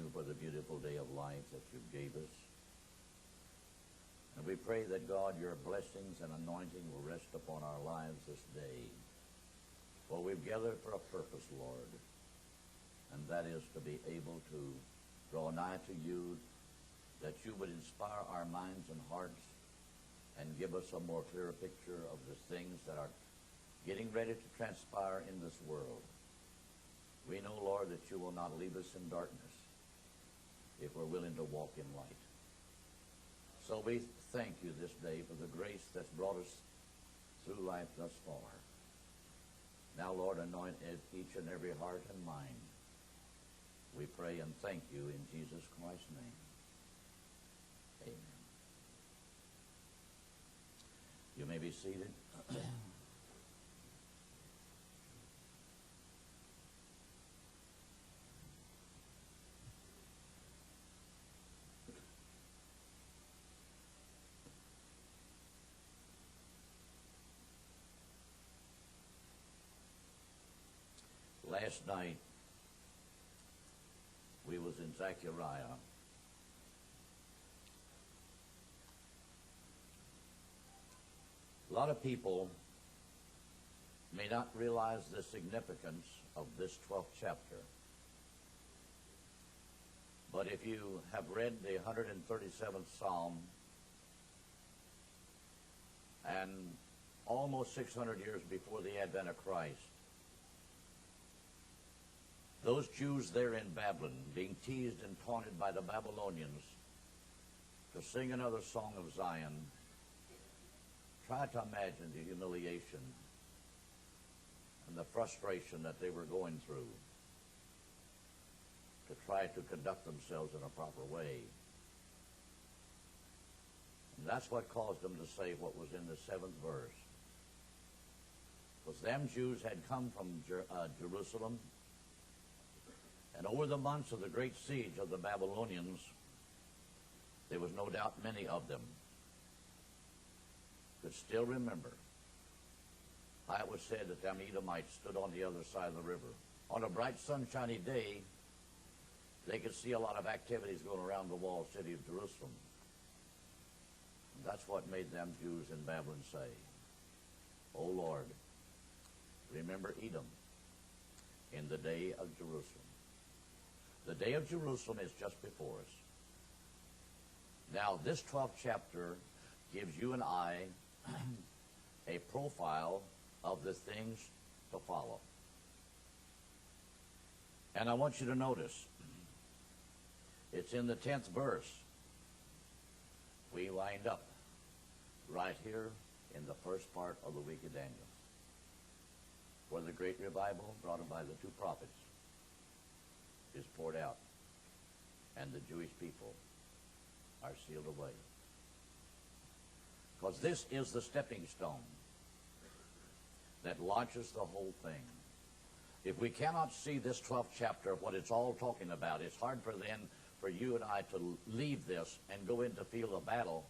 you for the beautiful day of life that you gave us. And we pray that, God, your blessings and anointing will rest upon our lives this day. For we've gathered for a purpose, Lord, and that is to be able to draw nigh to you, that you would inspire our minds and hearts and give us a more clear picture of the things that are getting ready to transpire in this world. We know, Lord, that you will not leave us in darkness if we're willing to walk in light. So we thank you this day for the grace that's brought us through life thus far. Now, Lord, anoint each and every heart and mind. We pray and thank you in Jesus Christ's name. Amen. You may be seated. Last night, we was in Zechariah. A lot of people may not realize the significance of this 12th chapter. But if you have read the 137th Psalm, and almost 600 years before the advent of Christ, those Jews there in Babylon, being teased and taunted by the Babylonians to sing another song of Zion, try to imagine the humiliation and the frustration that they were going through to try to conduct themselves in a proper way. And that's what caused them to say what was in the 7th verse. Because them Jews had come from Jerusalem, and over the months of the great siege of the Babylonians, there was no doubt many of them could still remember how it was said that them Edomites stood on the other side of the river. On a bright sunshiny day, they could see a lot of activities going around the walled city of Jerusalem. And that's what made them Jews in Babylon say, "O Lord, remember Edom in the day of Jerusalem." The day of Jerusalem is just before us. Now, this 12th chapter gives you and I a profile of the things to follow. And I want you to notice, it's in the 10th verse. We wind up right here in the first part of the week of Daniel, where the great revival brought about by the two prophets is poured out, and the Jewish people are sealed away. Because this is the stepping stone that launches the whole thing. If we cannot see this 12th chapter of what it's all talking about, it's hard for you and I to leave this and go into field of battle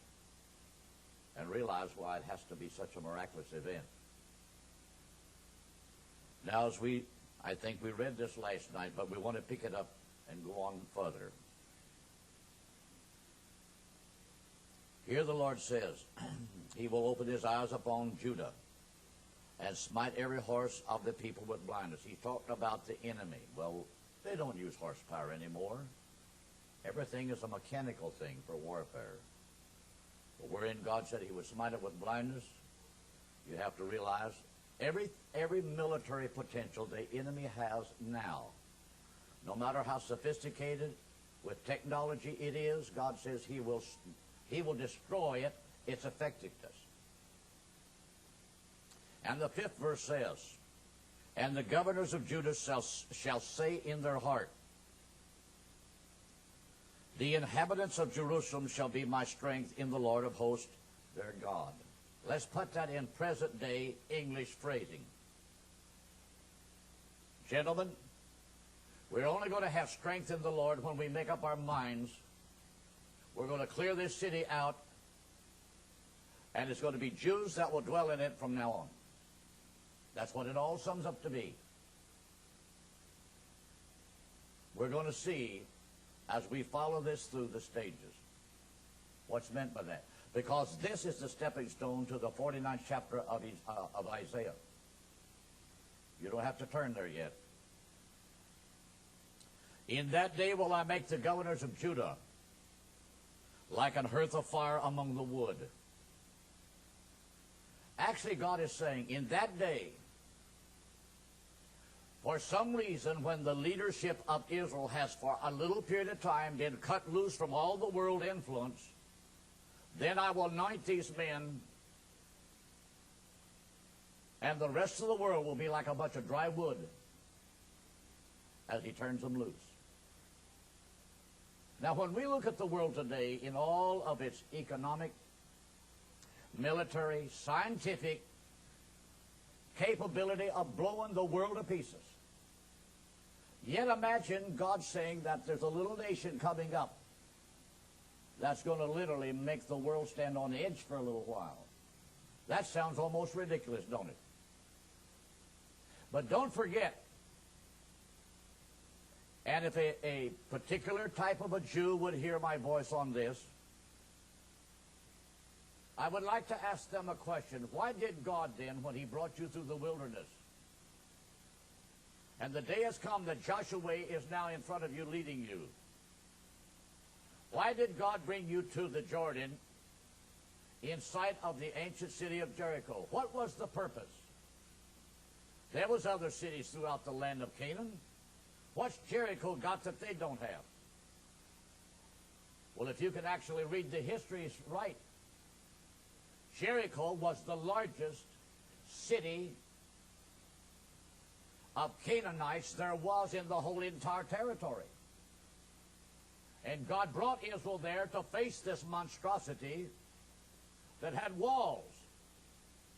and realize why it has to be such a miraculous event. Now, I think we read this last night, but we want to pick it up and go on further. Here the Lord says, He will open His eyes upon Judah and smite every horse of the people with blindness. He's talking about the enemy. Well, they don't use horsepower anymore. Everything is a mechanical thing for warfare. But wherein God said He would smite it with blindness, you have to realize every military potential the enemy has now, no matter how sophisticated with technology it is, God says He will destroy its effectiveness. And the 5th verse says, "And the governors of Judah shall say in their heart, the inhabitants of Jerusalem shall be my strength in the Lord of hosts, their God." Let's put that in present-day English phrasing. Gentlemen, we're only going to have strength in the Lord when we make up our minds. We're going to clear this city out, and it's going to be Jews that will dwell in it from now on. That's what it all sums up to be. We're going to see as we follow this through the stages. What's meant by that? Because this is the stepping stone to the 49th chapter of Isaiah. You don't have to turn there yet. In that day will I make the governors of Judah like an hearth of fire among the wood. Actually, God is saying, in that day, for some reason, when the leadership of Israel has for a little period of time been cut loose from all the world influence, then I will anoint these men, and the rest of the world will be like a bunch of dry wood as he turns them loose. Now, when we look at the world today in all of its economic, military, scientific capability of blowing the world to pieces, yet imagine God saying that there's a little nation coming up that's going to literally make the world stand on edge for a little while. That sounds almost ridiculous, don't it? But don't forget, and if a particular type of a Jew would hear my voice on this, I would like to ask them a question. Why did God then, when he brought you through the wilderness, and the day has come that Joshua is now in front of you leading you, why did God bring you to the Jordan in sight of the ancient city of Jericho? What was the purpose? There was other cities throughout the land of Canaan. What's Jericho got that they don't have? Well, if you can actually read the histories right, Jericho was the largest city of Canaanites there was in the whole entire territory. And God brought Israel there to face this monstrosity that had walls,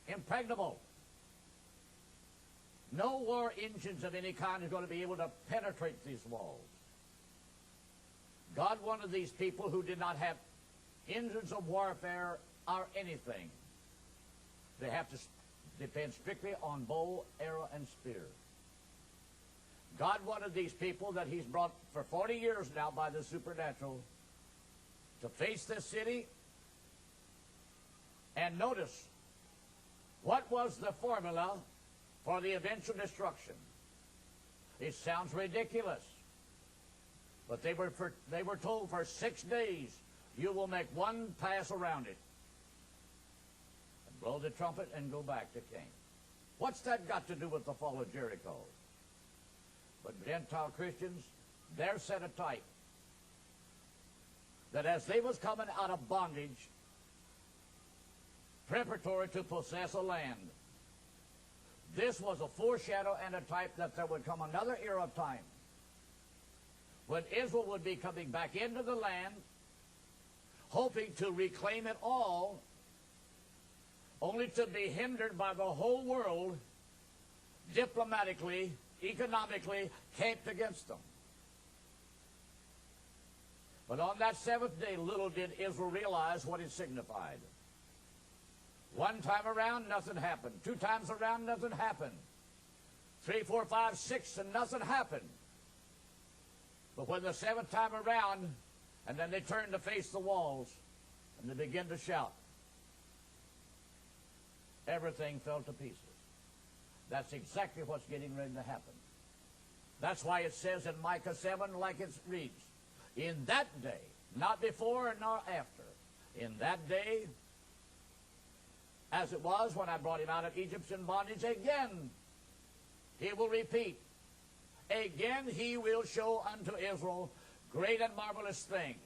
impregnable. No war engines of any kind are going to be able to penetrate these walls. God wanted these people who did not have engines of warfare or anything. They have to depend strictly on bow, arrow, and spear. God wanted these people that he's brought for 40 years now by the supernatural to face this city. And notice, what was the formula for the eventual destruction? It sounds ridiculous, but they were told for 6 days, you will make one pass around it, and blow the trumpet and go back to Canaan. What's that got to do with the fall of Jericho? But Gentile Christians, they're set a type that as they was coming out of bondage, preparatory to possess a land, this was a foreshadow and a type that there would come another era of time when Israel would be coming back into the land, hoping to reclaim it all, only to be hindered by the whole world diplomatically, economically, camped against them. But on that seventh day, little did Israel realize what it signified. One time around, nothing happened. 2 times around, nothing happened. 3, 4, 5, 6, and nothing happened. But when the 7th time around, and then they turned to face the walls, and they began to shout, everything fell to pieces. That's exactly what's getting ready to happen. That's why it says in Micah 7, like it reads, in that day, not before nor after, in that day, as it was when I brought him out of Egypt's bondage, again he will repeat. Again he will show unto Israel great and marvelous things.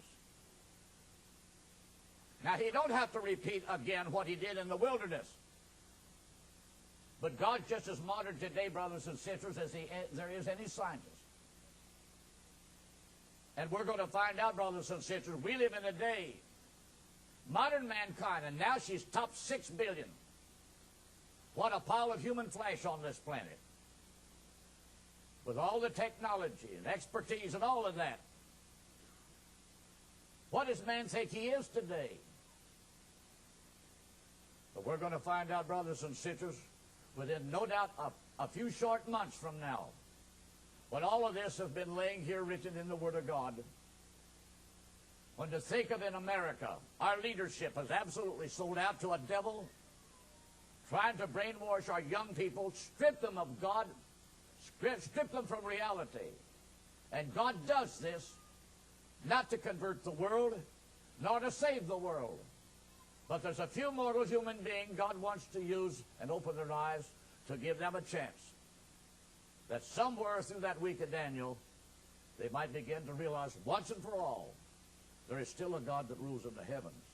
Now he don't have to repeat again what he did in the wilderness. But God's just as modern today, brothers and sisters, as there is any scientist. And we're going to find out, brothers and sisters, we live in a day, modern mankind, and now she's topped 6 billion. What a pile of human flesh on this planet. With all the technology and expertise and all of that. What does man think he is today? But we're going to find out, brothers and sisters, within no doubt a few short months from now, when all of this has been laying here written in the Word of God, When to think of in America, our leadership has absolutely sold out to a devil, trying to brainwash our young people, strip them of God, strip them from reality. And God does this not to convert the world, nor to save the world. But there's a few mortal human beings God wants to use and open their eyes to give them a chance. That somewhere through that week of Daniel, they might begin to realize once and for all, there is still a God that rules in the heavens.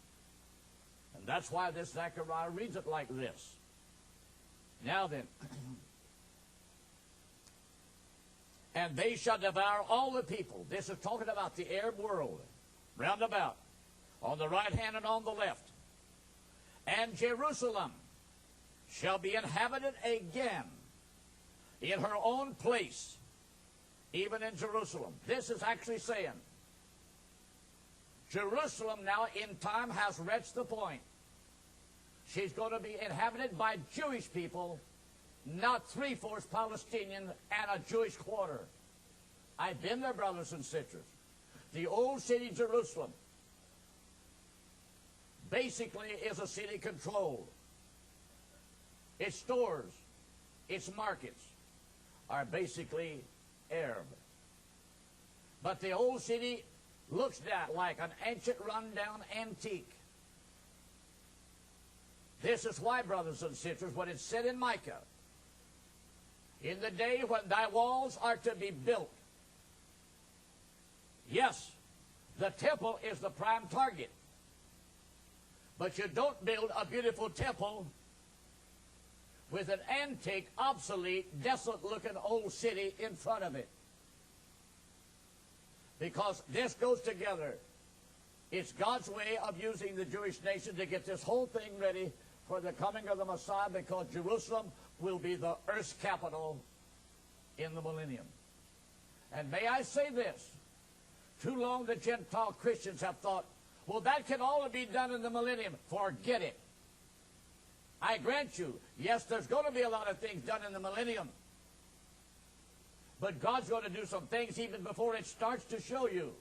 And that's why this Zechariah reads it like this. Now then, and they shall devour all the people. This is talking about the Arab world, round about, on the right hand and on the left. And Jerusalem shall be inhabited again in her own place, even in Jerusalem. This is actually saying, Jerusalem now in time has reached the point. She's going to be inhabited by Jewish people, not three-fourths Palestinian and a Jewish quarter. I've been there, brothers and sisters. The old city, Jerusalem, basically is a city controlled. Its stores, its markets are basically Arab. But the old city looks like an ancient, rundown antique. This is why, brothers and sisters, what it said in Micah, in the day when thy walls are to be built. Yes, the temple is the prime target. But you don't build a beautiful temple with an antique, obsolete, desolate-looking old city in front of it. Because this goes together. It's God's way of using the Jewish nation to get this whole thing ready for the coming of the Messiah, because Jerusalem will be the earth's capital in the millennium. And may I say this, too long the Gentile Christians have thought, well, that can all be done in the millennium. Forget it. I grant you, yes, there's going to be a lot of things done in the millennium. But God's going to do some things even before it starts to show you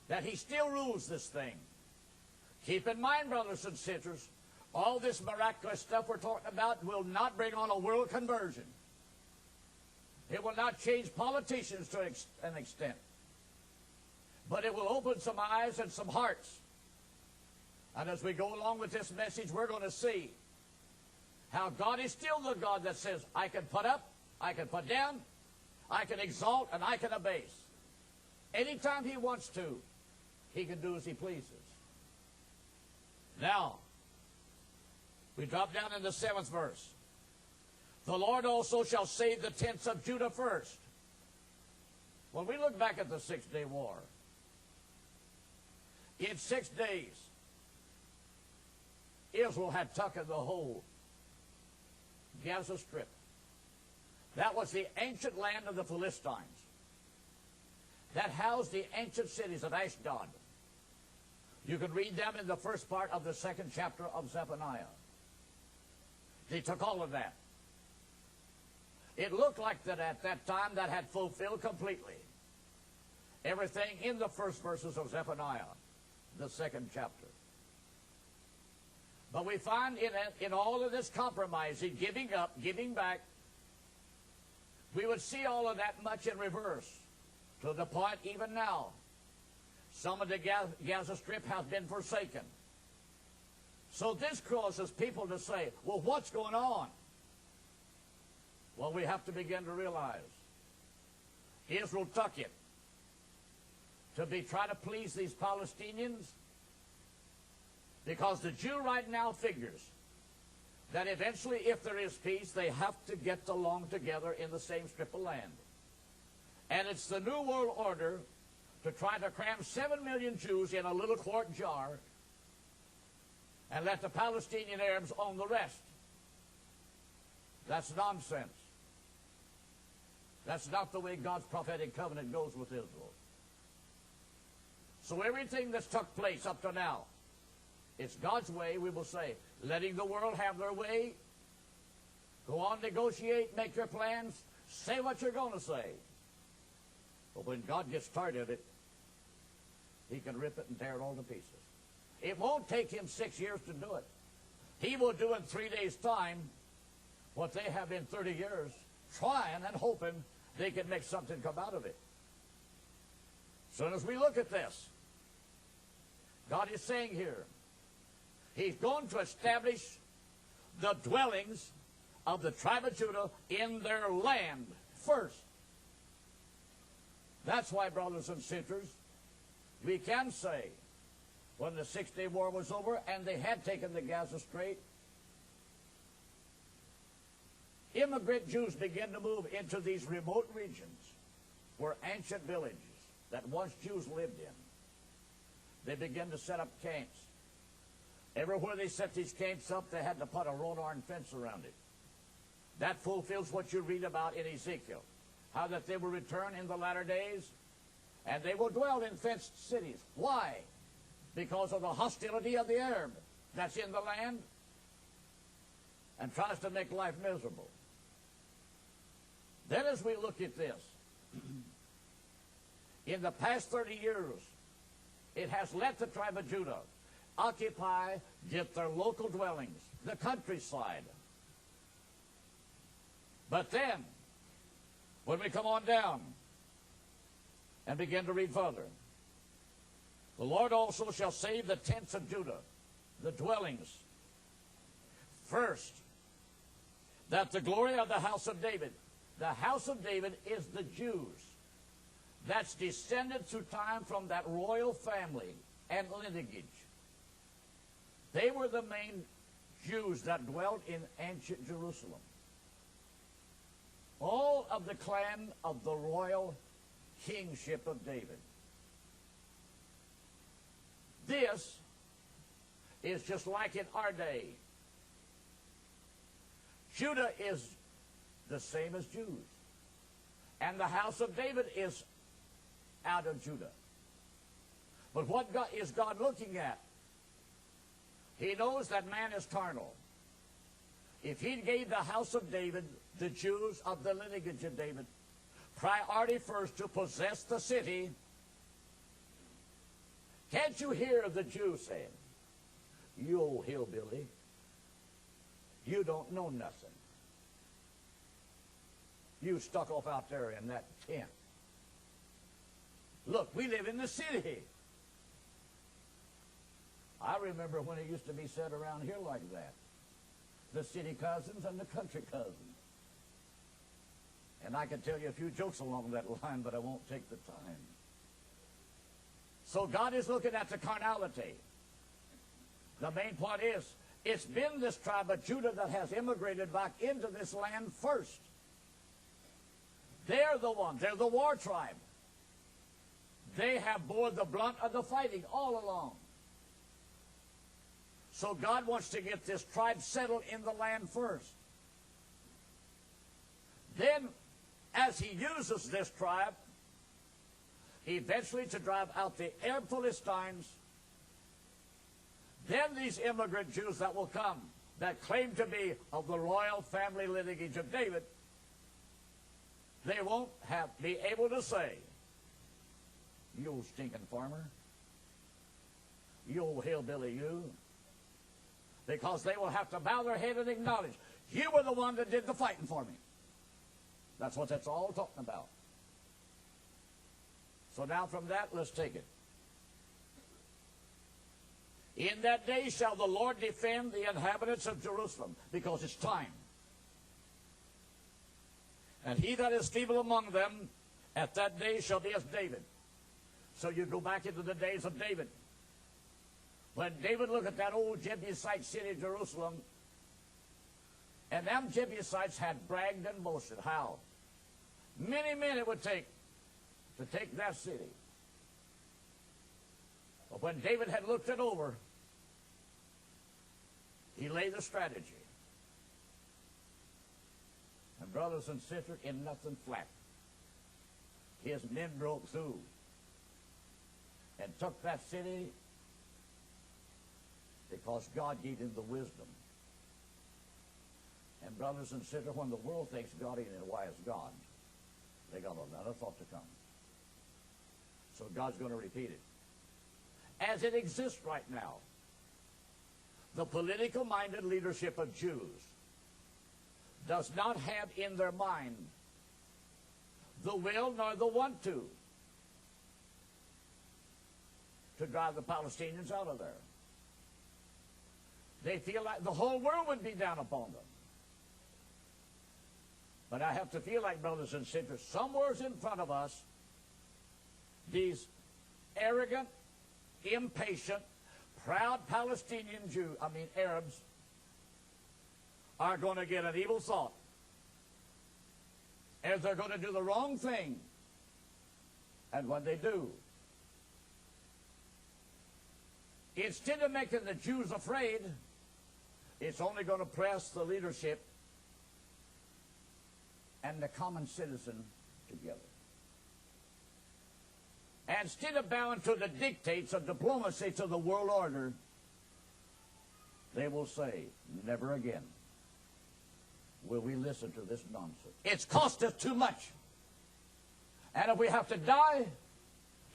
that he still rules this thing. Keep in mind, brothers and sisters, all this miraculous stuff we're talking about will not bring on a world conversion. It will not change politicians to an extent. But it will open some eyes and some hearts. And as we go along with this message, we're going to see how God is still the God that says, I can put up, I can put down, I can exalt, and I can abase. Anytime he wants to, he can do as he pleases. Now, we drop down in the 7th verse. The Lord also shall save the tents of Judah first. When we look back at the 6-day war, in 6 days, Israel had taken the whole Gaza Strip. That was the ancient land of the Philistines. That housed the ancient cities of Ashdod. You can read them in the first part of the 2nd chapter of Zephaniah. They took all of that. It looked like that at that time that had fulfilled completely everything in the first verses of Zephaniah, the 2nd chapter. But we find in all of this compromising, giving up, giving back, we would see all of that much in reverse, to the point even now. Some of the Gaza Strip has been forsaken. So this causes people to say, well, what's going on? Well, we have to begin to realize Israel took it to try to please these Palestinians, because the Jew right now figures that eventually, if there is peace, they have to get along together in the same strip of land. And it's the New World Order to try to cram 7 million Jews in a little quart jar and let the Palestinian Arabs own the rest. That's nonsense. That's not the way God's prophetic covenant goes with Israel. So everything that's took place up to now, it's God's way, we will say, letting the world have their way. Go on, negotiate, make your plans, say what you're going to say. But when God gets tired of it, he can rip it and tear it all to pieces. It won't take him 6 years to do it. He will do in 3 days' time what they have in 30 years, trying and hoping they can make something come out of it. So as we look at this, God is saying here, he's going to establish the dwellings of the tribe of Judah in their land first. That's why, brothers and sisters, we can say, when the 6-day war was over and they had taken the Gaza Strait, immigrant Jews began to move into these remote regions where ancient villages that once Jews lived in. They began to set up camps. Everywhere they set these camps up, they had to put a wrought iron fence around it. That fulfills what you read about in Ezekiel, how that they will return in the latter days, and they will dwell in fenced cities. Why? Because of the hostility of the Arab that's in the land and tries to make life miserable. Then as we look at this, in the past 30 years, it has let the tribe of Judah occupy, get their local dwellings, the countryside. But then, when we come on down and begin to read further, the Lord also shall save the tents of Judah, the dwellings, first, that the glory of the house of David, the house of David is the Jews. That's descended through time from that royal family and lineage. They were the main Jews that dwelt in ancient Jerusalem. All of the clan of the royal kingship of David. This is just like in our day. Judah is the same as Jews. And the house of David is out of Judah. But what is God looking at? He knows that man is carnal. If he gave the house of David, the Jews of the lineage of David, priority first to possess the city, can't you hear the Jews saying, "You old hillbilly, you don't know nothing. You stuck off out there in that tent. Look, we live in the city." I remember when it used to be said around here like that. The city cousins and the country cousins. And I could tell you a few jokes along that line, but I won't take the time. So God is looking at the carnality. The main point is, it's been this tribe of Judah that has immigrated back into this land first. They're the ones. They're the war tribe. They have bore the brunt of the fighting all along. So God wants to get this tribe settled in the land first. Then, as he uses this tribe, eventually to drive out the Arab Philistines, then these immigrant Jews that will come, that claim to be of the royal family lineage of David, they won't be able to say, "You old stinking farmer, you old hillbilly, you," because they will have to bow their head and acknowledge, "You were the one that did the fighting for me." That's what that's all talking about. So now from that, let's take it. In that day shall the Lord defend the inhabitants of Jerusalem, because it's time. And he that is feeble among them at that day shall be as David. So you go back into the days of David. When David looked at that old Jebusite city of Jerusalem, and them Jebusites had bragged and boasted how many men it would take to take that city. But when David had looked it over, he laid a strategy. And brothers and sisters, in nothing flat, his men broke through and took that city because God gave him the wisdom. And brothers and sisters, when the world thinks God ain't a wise God, they got another thought to come. So God's going to repeat it. as it exists right now, the political-minded leadership of Jews does not have in their mind the will nor the want to drive the Palestinians out of there. They feel like the whole world would be down upon them. But I have to feel like, brothers and sisters, somewhere in front of us, these arrogant, impatient, proud Palestinian Arabs are going to get an evil thought. As they're going to do the wrong thing. And when they do, instead of making the Jews afraid, it's only going to press the leadership and the common citizen together. And instead of bowing to the dictates of diplomacy to the world order, they will say, never again will we listen to this nonsense. It's cost us too much. And if we have to die,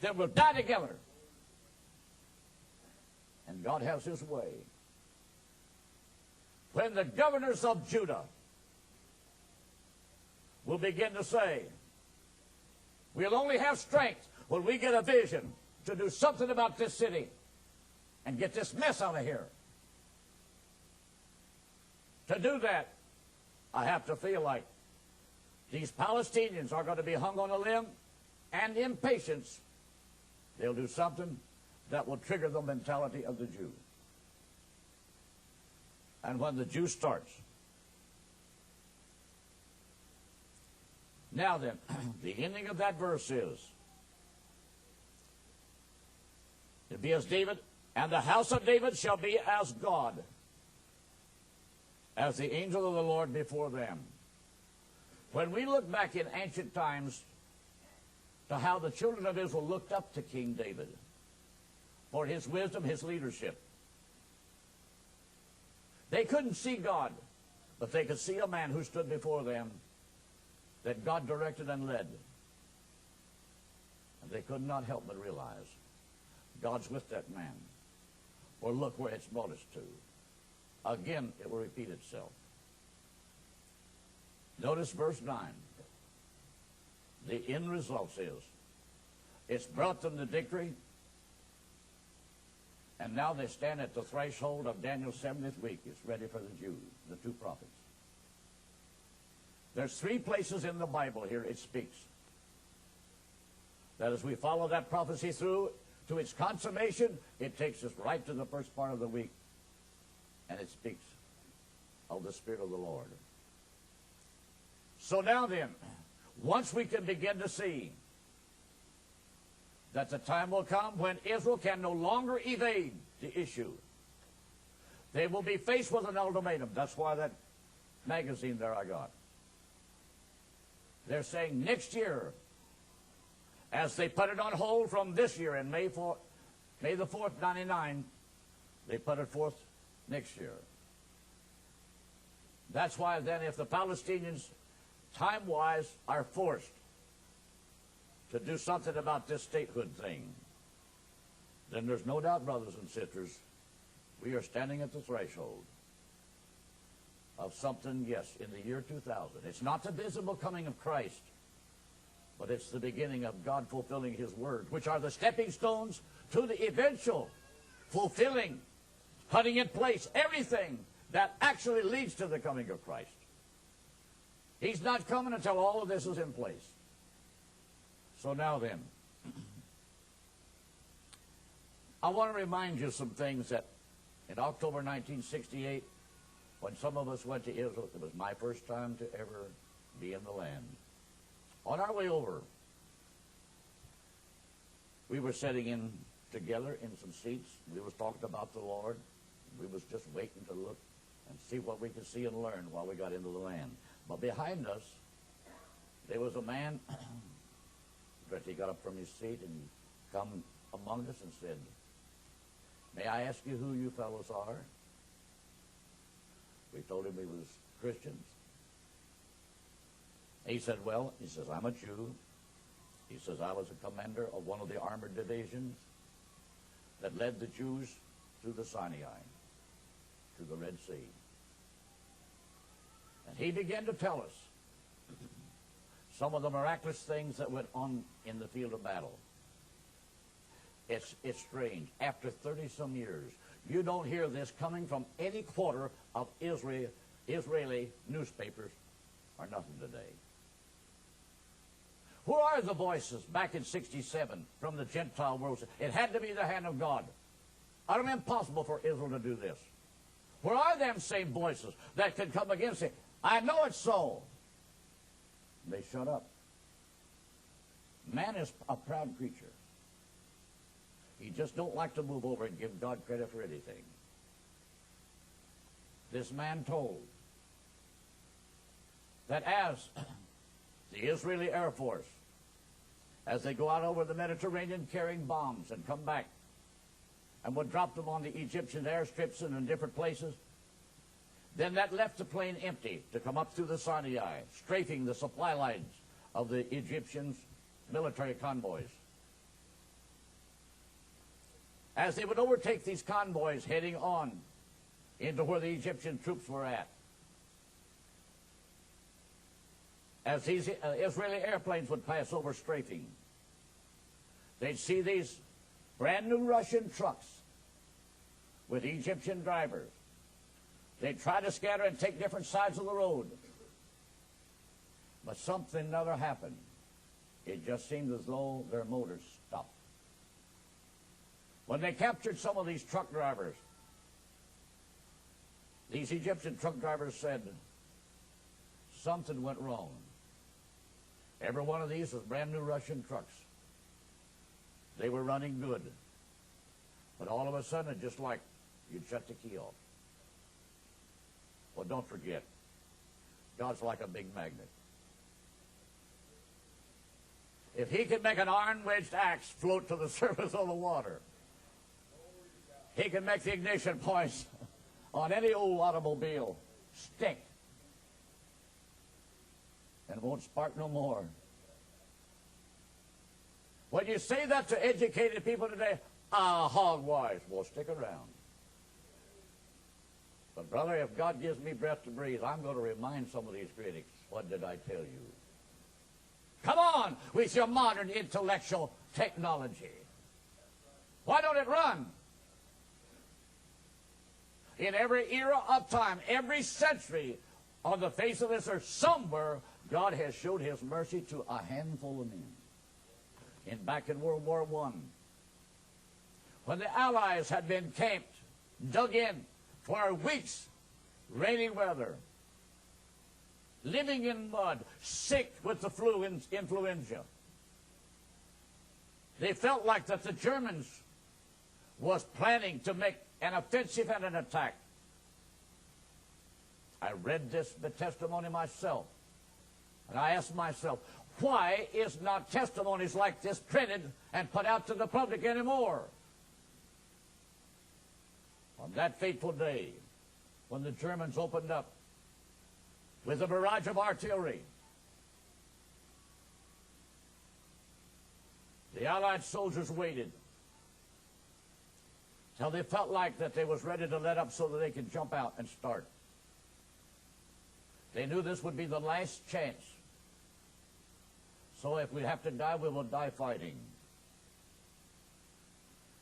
then we'll die together. And God has his way. When the governors of Judah will begin to say, we'll only have strength when we get a vision to do something about this city and get this mess out of here. To do that, I have to feel like these Palestinians are going to be hung on a limb, and in patience, they'll do something that will trigger the mentality of the Jew. And when the Jew starts, now then, the ending of that verse is, it'll be as David, and the house of David shall be as God, as the angel of the Lord before them. When we look back in ancient times to how the children of Israel looked up to King David for his wisdom, his leadership, they couldn't see God, but they could see a man who stood before them that God directed and led. And they could not help but realize God's with that man. Or look where it's brought us to. Again, it will repeat itself. Notice verse 9. The end result is, it's brought them the victory, and now they stand at the threshold of Daniel's 70th week. It's ready for the Jews, the two prophets. There's 3 places in the Bible here it speaks that as we follow that prophecy through to its consummation, it takes us right to the first part of the week, and it speaks of the Spirit of the Lord. So now then, once we can begin to see that the time will come when Israel can no longer evade the issue, they will be faced with an ultimatum. That's why that magazine there I got. They're saying next year, as they put it on hold from this year in May the 4th, 99, they put it forth next year. That's why then if the Palestinians, time-wise, are forced to do something about this statehood thing, then there's no doubt, brothers and sisters, we are standing at the threshold of something, yes, in the year 2000. It's not the visible coming of Christ, but it's the beginning of God fulfilling his word, which are the stepping stones to the eventual fulfilling, putting in place everything that actually leads to the coming of Christ. He's not coming until all of this is in place. So now then, I want to remind you some things that in October 1968, when some of us went to Israel, it was my first time to ever be in the land. On our way over, we were sitting in together in some seats. We was talking about the Lord. We was just waiting to look and see what we could see and learn while we got into the land. But behind us, there was a man that he got up from his seat and come among us and said, "May I ask you who you fellows are?" We told him we was Christians. He said, "Well," he says, "I'm a Jew." He says, "I was a commander of one of the armored divisions that led the Jews through the Sinai to the Red Sea. And he began to tell us some of the miraculous things that went on in the field of battle. It's strange. After 30-some years, you don't hear this coming from any quarter of Israeli newspapers or nothing today. Where are the voices back in 67 from the Gentile world? It had to be the hand of God. It would have been impossible for Israel to do this. Where are them same voices that could come against it? I know it's so. They shut up. Man is a proud creature. He just don't like to move over and give God credit for anything. This man told that as the Israeli Air Force, as they go out over the Mediterranean carrying bombs and come back and would drop them on the Egyptian airstrips and in different places, then that left the plane empty to come up through the Sinai, strafing the supply lines of the Egyptians' military convoys. As they would overtake these convoys heading on into where the Egyptian troops were at, as these Israeli airplanes would pass over strafing, they'd see these brand new Russian trucks with Egyptian drivers. They'd try to scatter and take different sides of the road. But something never happened. It just seemed as though their motors stopped. When they captured some of these truck drivers, these Egyptian truck drivers said, something went wrong. Every one of these was brand new Russian trucks. They were running good. But all of a sudden, it's just like you'd shut the key off. Well, don't forget, God's like a big magnet. If he can make an iron-wedged axe float to the surface of the water, he can make the ignition points on any old automobile stick and won't spark no more. When you say that to educated people today, hogwash, well, stick around. But brother, if God gives me breath to breathe, I'm going to remind some of these critics, what did I tell you? Come on with your modern intellectual technology. Why don't it run? In every era of time, every century on the face of this earth, somewhere God has showed his mercy to a handful of men. Back in World War I, when the Allies had been camped, dug in for weeks, rainy weather, living in mud, sick with the flu and influenza. They felt like that the Germans was planning to make an offensive and an attack. I read this the testimony myself, and I asked myself, why is not testimonies like this printed and put out to the public anymore? On that fateful day, when the Germans opened up with a barrage of artillery, the Allied soldiers waited till they felt like that they was ready to let up so that they could jump out and start. They knew this would be the last chance. So if we have to die, we will die fighting.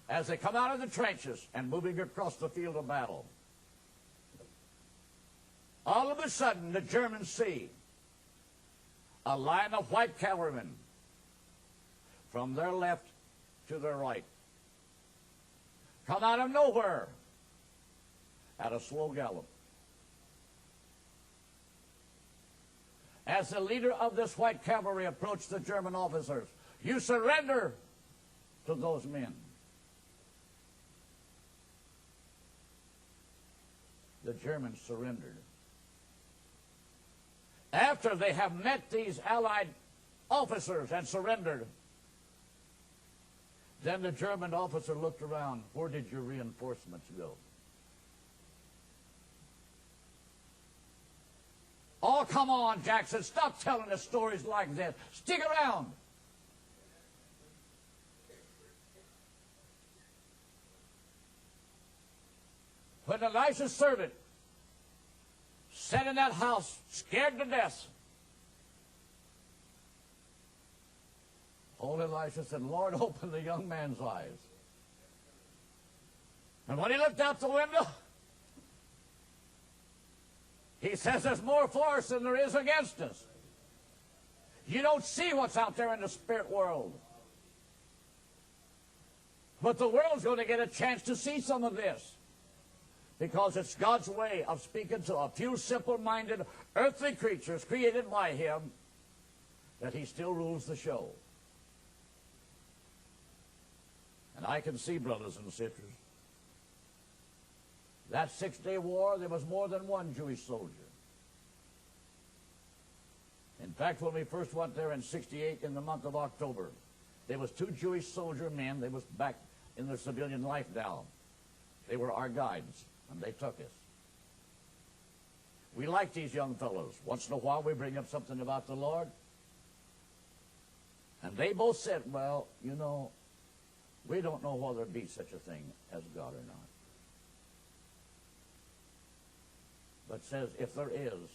As they come out of the trenches and moving across the field of battle, all of a sudden the Germans see a line of white cavalrymen from their left to their right come out of nowhere at a slow gallop. As the leader of this white cavalry approached the German officers, you surrender to those men. The Germans surrendered. After they have met these Allied officers and surrendered, then the German officer looked around. Where did your reinforcements go? Oh, come on, Jackson. Stop telling us stories like this. Stick around. when Elisha's servant sat in that house, scared to death, old Elisha said, Lord, open the young man's eyes. And when he looked out the window, he says there's more for us than there is against us. You don't see what's out there in the spirit world. But the world's going to get a chance to see some of this, because it's God's way of speaking to a few simple-minded earthly creatures created by Him, that He still rules the show. And I can see, brothers and sisters, that 6-day war, there was more than one Jewish soldier. In fact, when we first went there in 68 in the month of October, there was 2 Jewish soldier men. They was back in their civilian life now. They were our guides, and they took us. We like these young fellows. Once in a while, we bring up something about the Lord. And they both said, well, you know, we don't know whether there be such a thing as God or not. But says, if there is,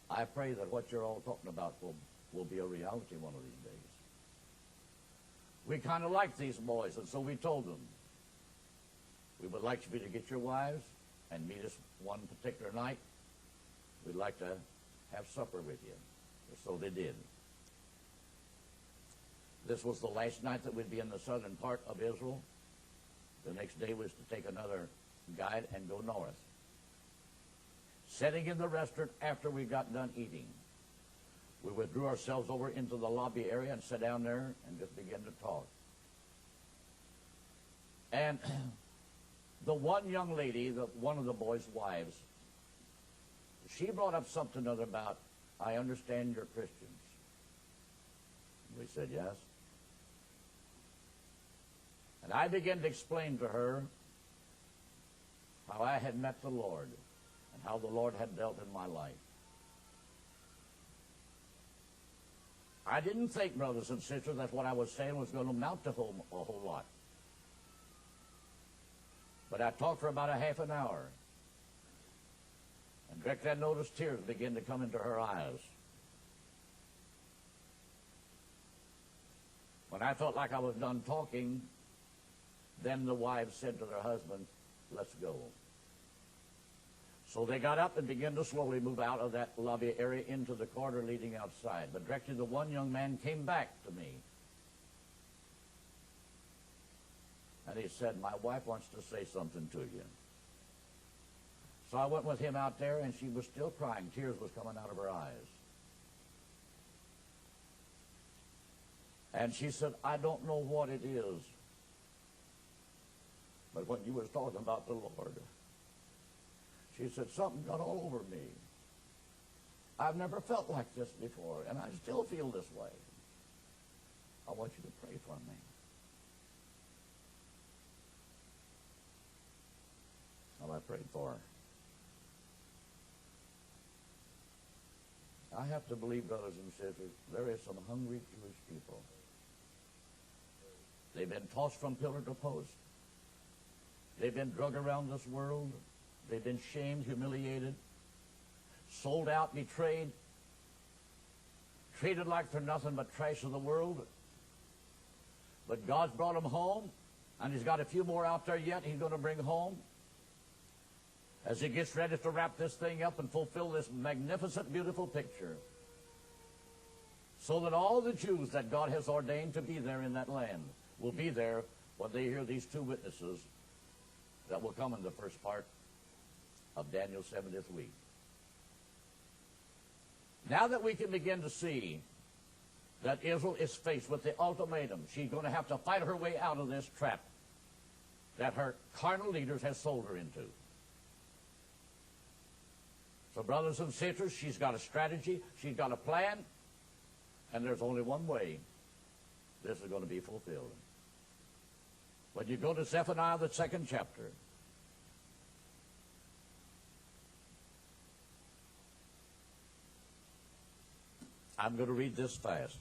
I pray that what you're all talking about will be a reality one of these days. We kind of like these boys, and so we told them, we would like you to get your wives and meet us one particular night. We'd like to have supper with you. So they did. This was the last night that we'd be in the southern part of Israel. The next day was to take another guide and go north. Sitting in the restaurant after we got done eating, we withdrew ourselves over into the lobby area and sat down there and just began to talk. And the one young lady, one of the boys' wives, she brought up something other about, I understand you're Christians. We said, yes. And I began to explain to her how I had met the Lord and how the Lord had dealt in my life. I didn't think, brothers and sisters, that what I was saying was going to amount to a whole lot. But I talked for about a half an hour. And directly I noticed tears begin to come into her eyes. When I felt like I was done talking, then the wives said to their husband, let's go. So they got up and began to slowly move out of that lobby area into the corridor leading outside. But directly the one young man came back to me. And he said, my wife wants to say something to you. So I went with him out there, and she was still crying. Tears was coming out of her eyes. And she said, I don't know what it is, but when you was talking about the Lord, she said, something got all over me. I've never felt like this before, and I still feel this way. I want you to pray for me. Well, I prayed for her. I have to believe, brothers and sisters, there is some hungry Jewish people. They've been tossed from pillar to post. They've been drug around this world. They've been shamed, humiliated, sold out, betrayed, treated like they're nothing but trash of the world. But God's brought them home, and He's got a few more out there yet He's going to bring home as He gets ready to wrap this thing up and fulfill this magnificent, beautiful picture, so that all the Jews that God has ordained to be there in that land will be there when they hear these 2 witnesses that will come in the first part of Daniel's 70th week. Now that we can begin to see that Israel is faced with the ultimatum, she's going to have to fight her way out of this trap that her carnal leaders have sold her into. So, brothers and sisters, she's got a strategy, she's got a plan, and there's only one way this is going to be fulfilled. When you go to Zephaniah, the 2nd chapter, I'm going to read this fast.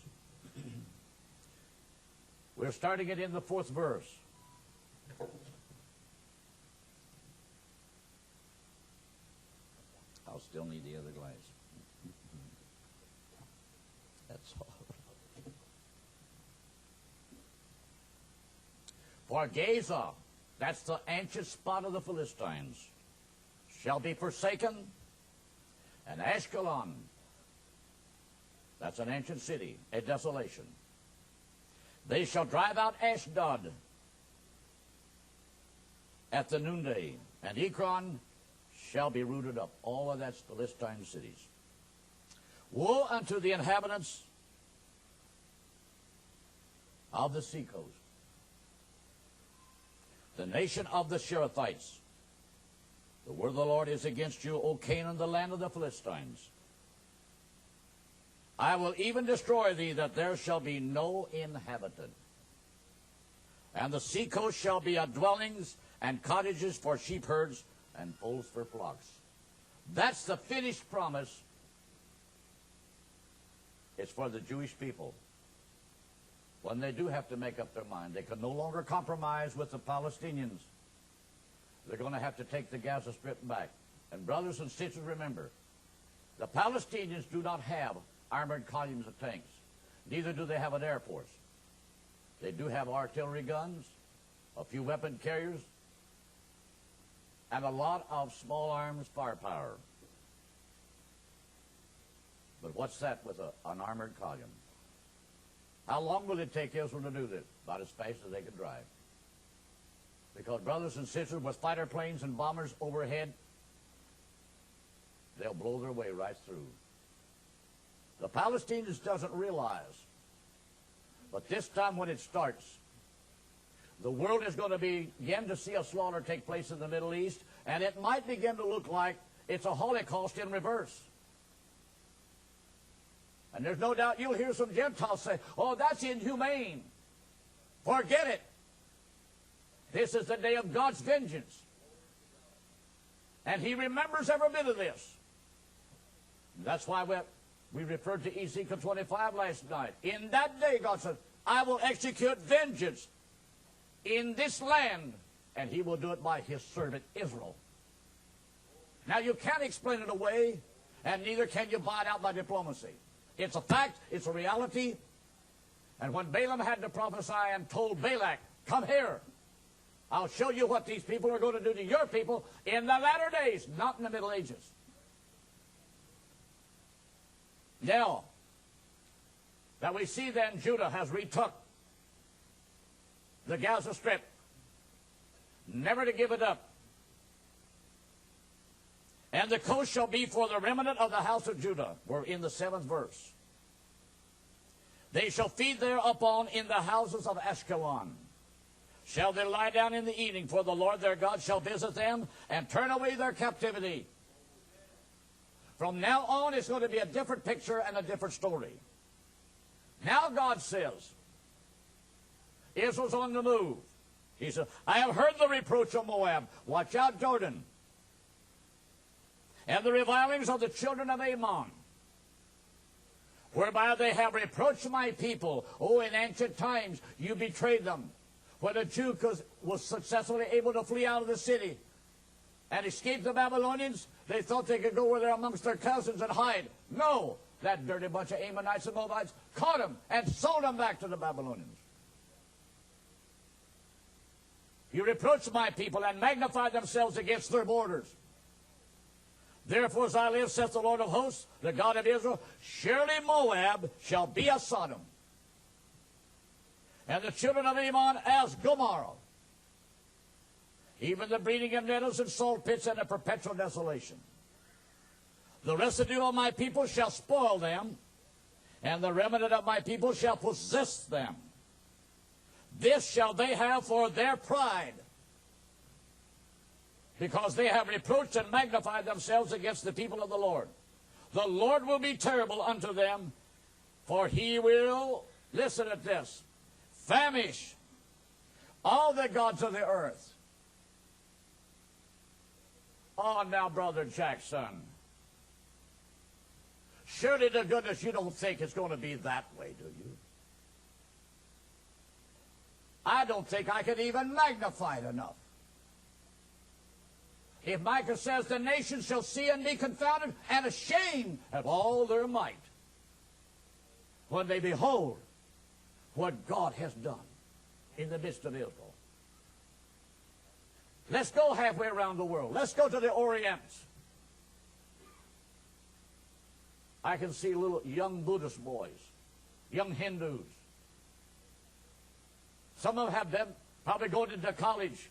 We're starting it in the 4th verse. still need the other glass. That's all. For Gaza, that's the ancient spot of the Philistines, shall be forsaken, and Ashkelon, that's an ancient city, a desolation. They shall drive out Ashdod at the noonday, and Ekron shall be rooted up. All of that's Philistine cities. Woe unto the inhabitants of the seacoast, the nation of the Sherethites. The word of the Lord is against you, O Canaan, the land of the Philistines. I will even destroy thee, that there shall be no inhabitant. And the seacoast shall be a dwellings and cottages for sheepherds and folds for flocks. That's the finished promise. It's for the Jewish people. When they do have to make up their mind, they can no longer compromise with the Palestinians. They're going to have to take the Gaza Strip back. And brothers and sisters, remember, the Palestinians do not have armored columns of tanks. Neither do they have an air force. They do have artillery guns, a few weapon carriers, and a lot of small arms firepower. But what's that with an armored column? How long will it take Israel to do this? About as fast as they can drive. Because brothers and sisters, with fighter planes and bombers overhead, they'll blow their way right through. The Palestinians doesn't realize, but this time when it starts, the world is going to begin to see a slaughter take place in the Middle East, and it might begin to look like it's a Holocaust in reverse. And there's no doubt you'll hear some Gentiles say, oh, that's inhumane. Forget it. This is the day of God's vengeance. And he remembers every bit of this. That's why we referred to Ezekiel 25 last night. In that day, God said, I will execute vengeance in this land, and he will do it by his servant Israel. Now, you can't explain it away, and neither can you buy it out by diplomacy. It's a fact, it's a reality. And when Balaam had to prophesy and told Balak, come here, I'll show you what these people are going to do to your people in the latter days, not in the Middle Ages. Now, that we see then Judah has retook the Gaza Strip, never to give it up. And the coast shall be for the remnant of the house of Judah. We're in the 7th verse. They shall feed thereupon in the houses of Ashkelon. Shall they lie down in the evening, for the Lord their God shall visit them and turn away their captivity. From now on, it's going to be a different picture and a different story. Now God says, Israel's on the move. He said, I have heard the reproach of Moab. Watch out, Jordan. And the revilings of the children of Ammon, whereby they have reproached my people. Oh, in ancient times, you betrayed them. When a Jew was successfully able to flee out of the city and escape the Babylonians, they thought they could go over there amongst their cousins and hide. No, that dirty bunch of Ammonites and Moabites caught them and sold them back to the Babylonians. You reproached my people and magnified themselves against their borders. Therefore, as I live, saith the Lord of hosts, the God of Israel, surely Moab shall be as Sodom, and the children of Ammon as Gomorrah, even the breeding of nettles and salt pits and a perpetual desolation. The residue of my people shall spoil them, and the remnant of my people shall possess them. This shall they have for their pride, because they have reproached and magnified themselves against the people of the Lord. The Lord will be terrible unto them, for he will, listen at this, famish all the gods of the earth. Oh, now, Brother Jackson, surely to goodness you don't think it's going to be that way, do you? I don't think I can even magnify it enough. If Micah says, the nations shall see and be confounded and ashamed at all their might, when they behold what God has done in the midst of Israel. Let's go halfway around the world. Let's go to the Orient. I can see little young Buddhist boys, young Hindus. Some of them have been probably going into college,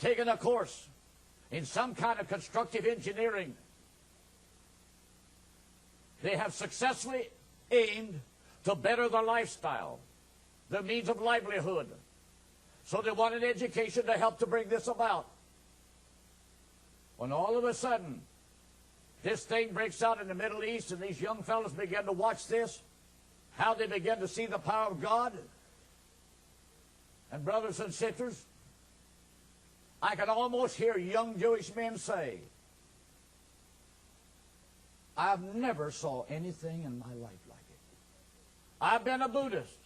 taking a course in some kind of constructive engineering. They have successfully aimed to better their lifestyle, their means of livelihood. So they want an education to help to bring this about. When all of a sudden, this thing breaks out in the Middle East and these young fellows begin to watch this, how they begin to see the power of God. And brothers and sisters, I can almost hear young Jewish men say, I've never saw anything in my life like it. I've been a Buddhist,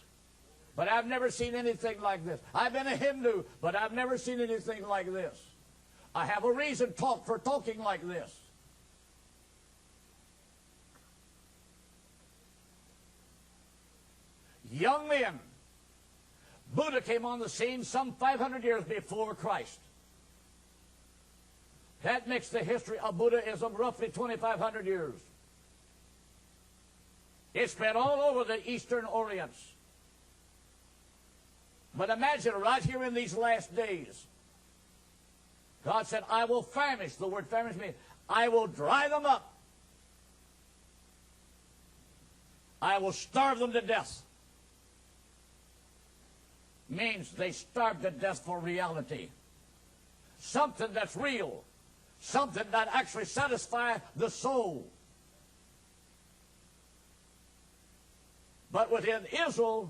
but I've never seen anything like this. I've been a Hindu, but I've never seen anything like this. I have a reason for talking like this. Young men. Buddha came on the scene some 500 years before Christ. That makes the history of Buddhism roughly 2,500 years. It's spread all over the Eastern Orient. But imagine right here in these last days, God said, I will famish. The word famish means I will dry them up. I will starve them to death. Means they starve to death for reality. Something that's real. Something that actually satisfies the soul. But within Israel,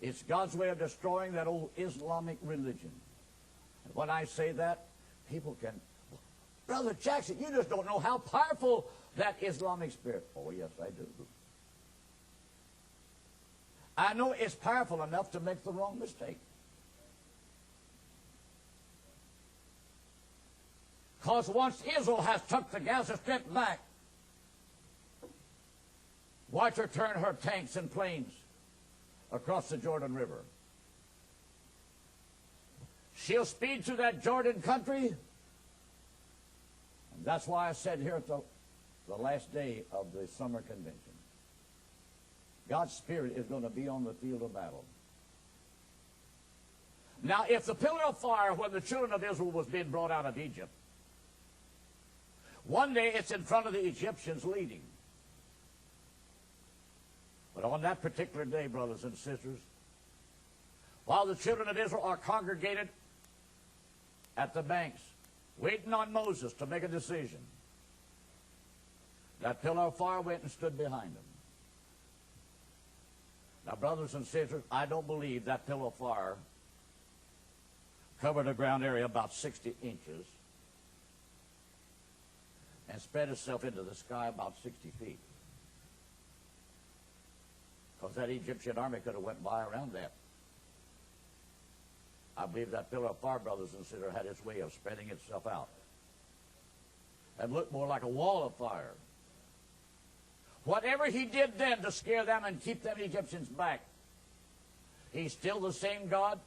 it's God's way of destroying that old Islamic religion. And when I say that, people can, Brother Jackson, you just don't know how powerful that Islamic spirit. Oh, yes, I do. I know it's powerful enough to make the wrong mistake. Because once Israel has took the Gaza Strip back, watch her turn her tanks and planes across the Jordan River. She'll speed through that Jordan country. And that's why I said here at the last day of the summer convention, God's Spirit is going to be on the field of battle. Now, if the pillar of fire, when the children of Israel was being brought out of Egypt, one day it's in front of the Egyptians leading. But on that particular day, brothers and sisters, while the children of Israel are congregated at the banks, waiting on Moses to make a decision, that pillar of fire went and stood behind them. Now, brothers and sisters, I don't believe that pillar of fire covered a ground area about 60 inches and spread itself into the sky about 60 feet. Because that Egyptian army could have went by around that. I believe that pillar of fire, brothers and sisters, had its way of spreading itself out and looked more like a wall of fire. Whatever he did then to scare them and keep them Egyptians back, he's still the same God,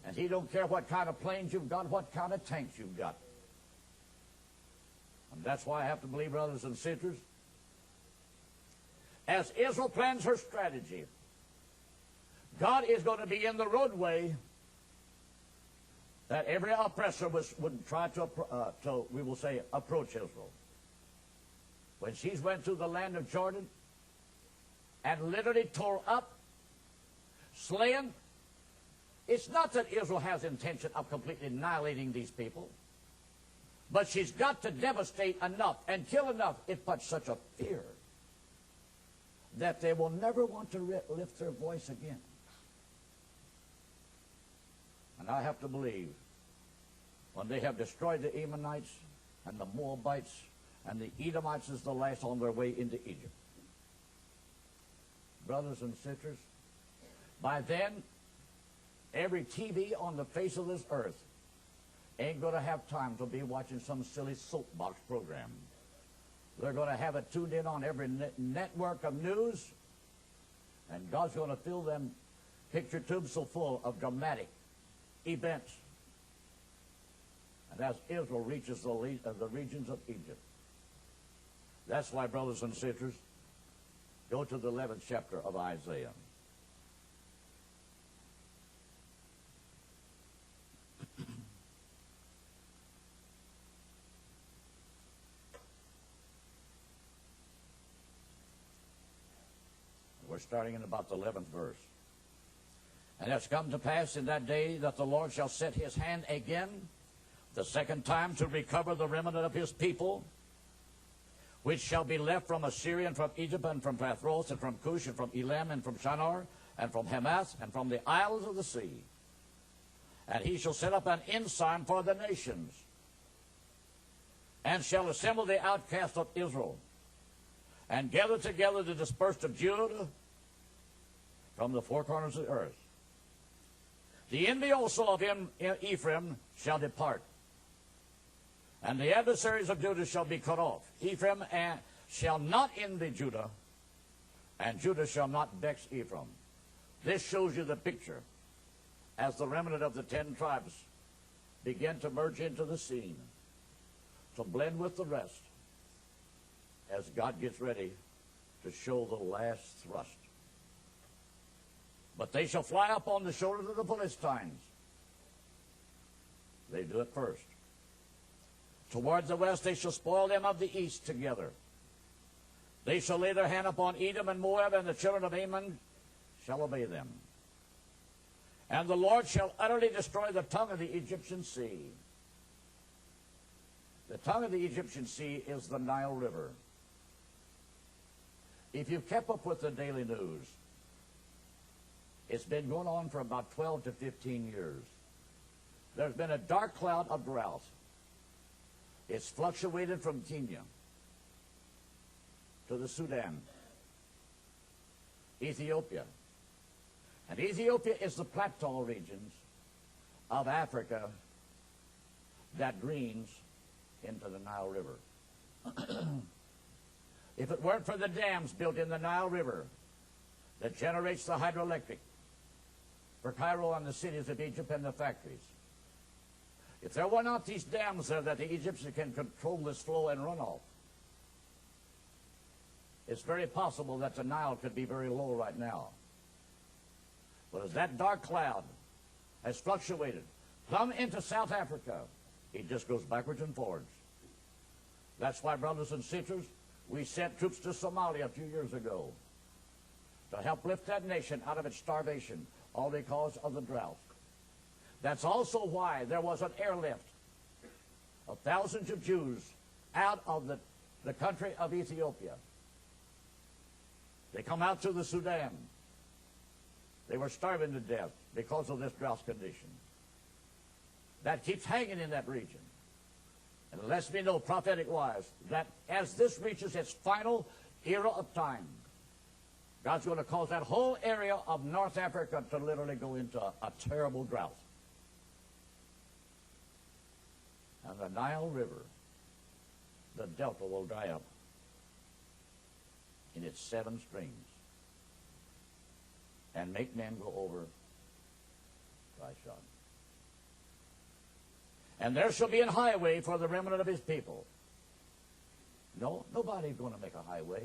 and he don't care what kind of planes you've got, what kind of tanks you've got. And that's why I have to believe, brothers and sisters, as Israel plans her strategy, God is going to be in the roadway that every oppressor would try to, we will say, approach Israel. When she's went through the land of Jordan and literally tore up, slaying, it's not that Israel has intention of completely annihilating these people, but she's got to devastate enough and kill enough. It puts such a fear that they will never want to lift their voice again. And I have to believe when they have destroyed the Ammonites and the Moabites and the Edomites is the last on their way into Egypt. Brothers and sisters, by then, every TV on the face of this earth ain't going to have time to be watching some silly soapbox program. They're going to have it tuned in on every network of news, and God's going to fill them picture tubes so full of dramatic events. And as Israel reaches the regions of Egypt, that's why, brothers and sisters, go to the 11th chapter of Isaiah. We're starting in about the 11th verse. And it's come to pass in that day that the Lord shall set his hand again, the second time, to recover the remnant of his people, which shall be left from Assyria and from Egypt and from Pathros and from Cush and from Elam and from Shinar and from Hamath and from the isles of the sea. And he shall set up an ensign for the nations, and shall assemble the outcasts of Israel, and gather together the dispersed of Judah from the four corners of the earth. The envy also of Ephraim shall depart, and the adversaries of Judah shall be cut off. Ephraim shall not envy Judah, and Judah shall not vex Ephraim. This shows you the picture as the remnant of the 10 tribes begin to merge into the scene, to blend with the rest, as God gets ready to show the last thrust. But they shall fly up on the shoulders of the Philistines. They do it first. Towards the west they shall spoil them of the east together. They shall lay their hand upon Edom and Moab, and the children of Ammon shall obey them. And the Lord shall utterly destroy the tongue of the Egyptian sea. The tongue of the Egyptian sea is the Nile River. If you've kept up with the daily news, it's been going on for about 12 to 15 years. There's been a dark cloud of drought. It's fluctuated from Kenya to the Sudan, Ethiopia. And Ethiopia is the plateau regions of Africa that drains into the Nile River. If it weren't for the dams built in the Nile River that generates the hydroelectric for Cairo and the cities of Egypt and the factories, if there were not these dams there that the Egyptians can control this flow and runoff, it's very possible that the Nile could be very low right now. But as that dark cloud has fluctuated, come into South Africa, it just goes backwards and forwards. That's why, brothers and sisters, we sent troops to Somalia a few years ago to help lift that nation out of its starvation, all because of the drought. That's also why there was an airlift of thousands of Jews out of the country of Ethiopia. They come out to the Sudan. They were starving to death because of this drought condition. That keeps hanging in that region. And it lets me know prophetic-wise that as this reaches its final era of time, God's going to cause that whole area of North Africa to literally go into a terrible drought. And the Nile River, the delta, will dry up in its 7 streams and make men go over dry shod. And there shall be an highway for the remnant of his people. No, nobody's going to make a highway.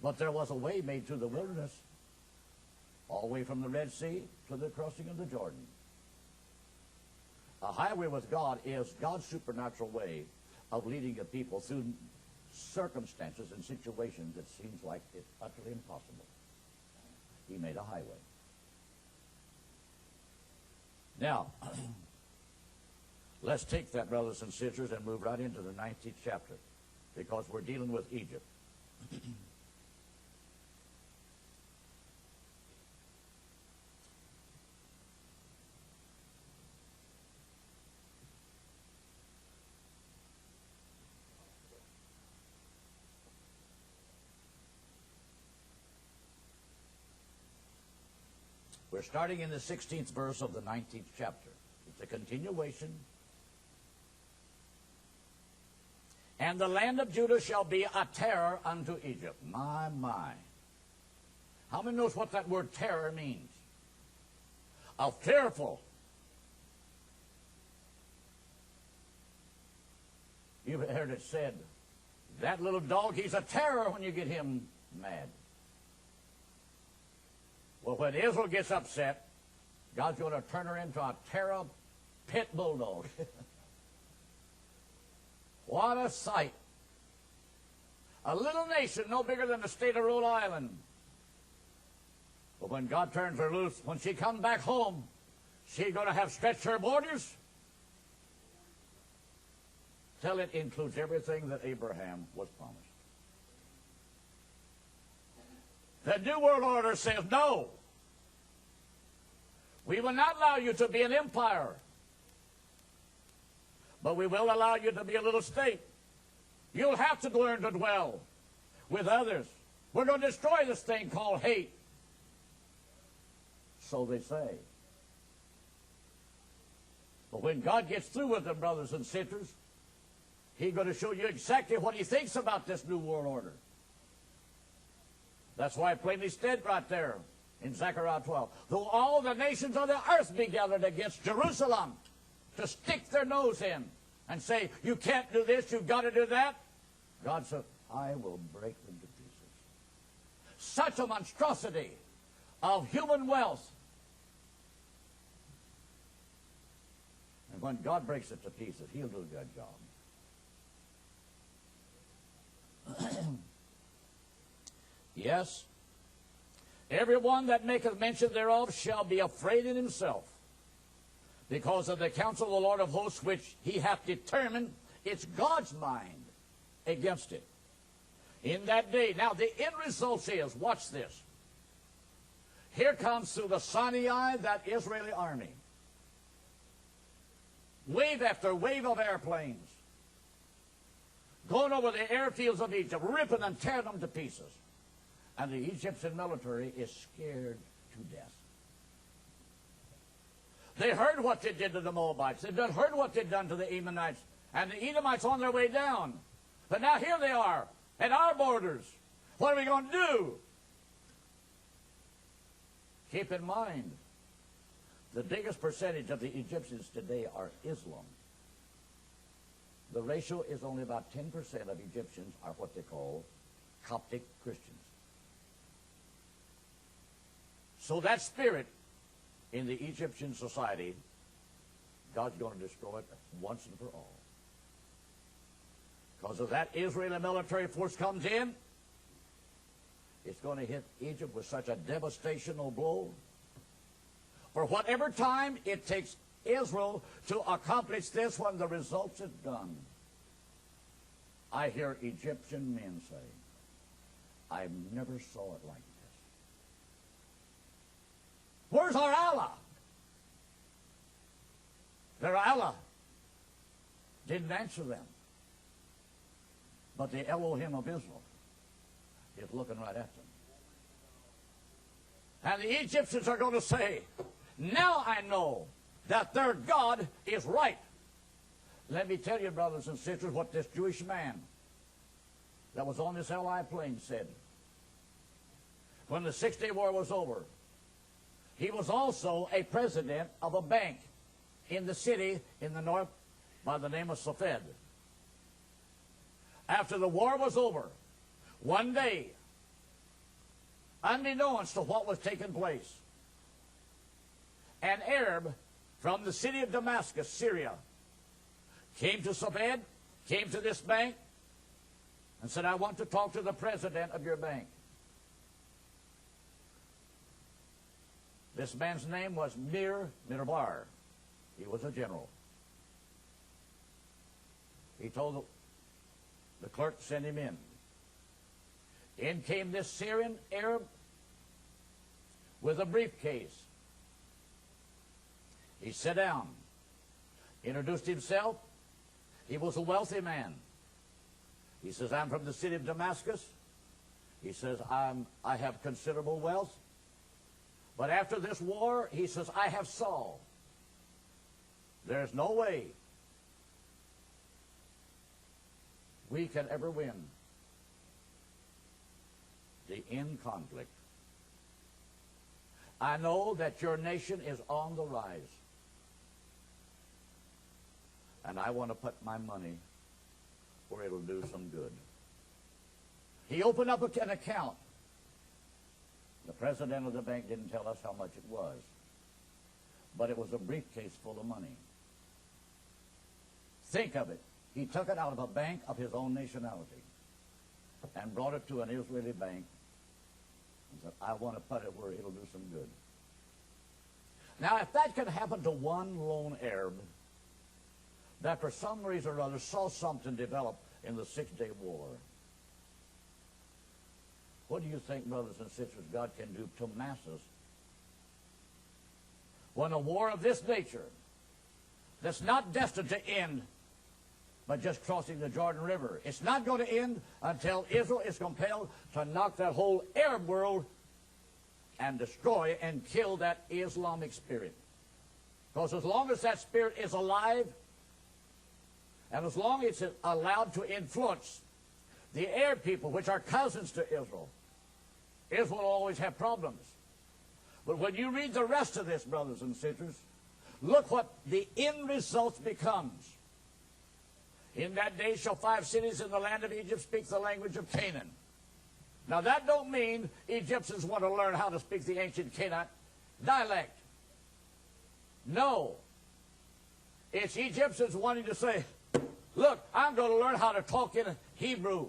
But there was a way made through the wilderness, all the way from the Red Sea to the crossing of the Jordan. A highway with God is God's supernatural way of leading a people through circumstances and situations that seems like it's utterly impossible. He made a highway. Now, let's take that, brothers and sisters, and move right into the 19th chapter, because we're dealing with Egypt. We're starting in the 16th verse of the 19th chapter. It's a continuation. And the land of Judah shall be a terror unto Egypt. My, my. How many knows what that word terror means? A fearful. You've heard it said, that little dog, he's a terror when you get him mad. Well, when Israel gets upset, God's going to turn her into a terror pit bulldog. What a sight. A little nation no bigger than the state of Rhode Island. But when God turns her loose, when she comes back home, she's going to have stretched her borders till it includes everything that Abraham was promised. The New World Order says, no, we will not allow you to be an empire, but we will allow you to be a little state. You'll have to learn to dwell with others. We're going to destroy this thing called hate. So they say. But when God gets through with them, brothers and sisters, He's going to show you exactly what He thinks about this New World Order. That's why it plainly stated right there in Zechariah 12. Though all the nations of the earth be gathered against Jerusalem to stick their nose in and say, you can't do this, you've got to do that, God said, I will break them to pieces. Such a monstrosity of human wealth. And when God breaks it to pieces, He'll do a good job. Yes, everyone that maketh mention thereof shall be afraid in himself, because of the counsel of the Lord of hosts, which He hath determined. It's God's mind against it. In that day, now the end result is, watch this. Here comes through the Sinai that Israeli army. Wave after wave of airplanes. Going over the airfields of Egypt, ripping and tearing them to pieces. And the Egyptian military is scared to death. They heard what they did to the Moabites. They heard what they'd done to the Ammonites. And the Edomites on their way down. But now here they are, at our borders. What are we going to do? Keep in mind, the biggest percentage of the Egyptians today are Islam. The ratio is only about 10% of Egyptians are what they call Coptic Christians. So that spirit in the Egyptian society, God's going to destroy it once and for all. Because if that Israeli military force comes in, it's going to hit Egypt with such a devastational blow. For whatever time it takes Israel to accomplish this, when the results is done, I hear Egyptian men say, I never saw it like this. Where's our Allah? Their Allah didn't answer them. But the Elohim of Israel is looking right at them. And the Egyptians are going to say, now I know that their God is right. Let me tell you, brothers and sisters, what this Jewish man that was on this LI plane said. When the 6-Day War was over, he was also a president of a bank in the city in the north by the name of Safed. After the war was over, one day, unbeknownst to what was taking place, an Arab from the city of Damascus, Syria, came to Safed, came to this bank, and said, I want to talk to the president of your bank. This man's name was Mir Mirbar. He was a general. He told the clerk to send him in. In came this Syrian Arab with a briefcase. He sat down, introduced himself. He was a wealthy man. He says, I'm from the city of Damascus. He says, I have considerable wealth. But after this war, he says, I have Saul. There's no way we can ever win the end conflict. I know that your nation is on the rise. And I want to put my money where it'll do some good. He opened up an account. The president of the bank didn't tell us how much it was, but it was a briefcase full of money. Think of it. He took it out of a bank of his own nationality and brought it to an Israeli bank and said, I want to put it where it'll do some good. Now, if that could happen to one lone Arab that for some reason or other saw something develop in the Six-Day War, what do you think, brothers and sisters, God can do to masses when a war of this nature that's not destined to end by just crossing the Jordan River? It's not going to end until Israel is compelled to knock that whole Arab world and destroy and kill that Islamic spirit. Because as long as that spirit is alive, and as long as it's allowed to influence the Arab people, which are cousins to Israel, Israel will always have problems. But when you read the rest of this, brothers and sisters, look what the end result becomes. In that day shall 5 cities in the land of Egypt speak the language of Canaan. Now that don't mean Egyptians want to learn how to speak the ancient Canaanite dialect. No. It's Egyptians wanting to say, look, I'm going to learn how to talk in Hebrew.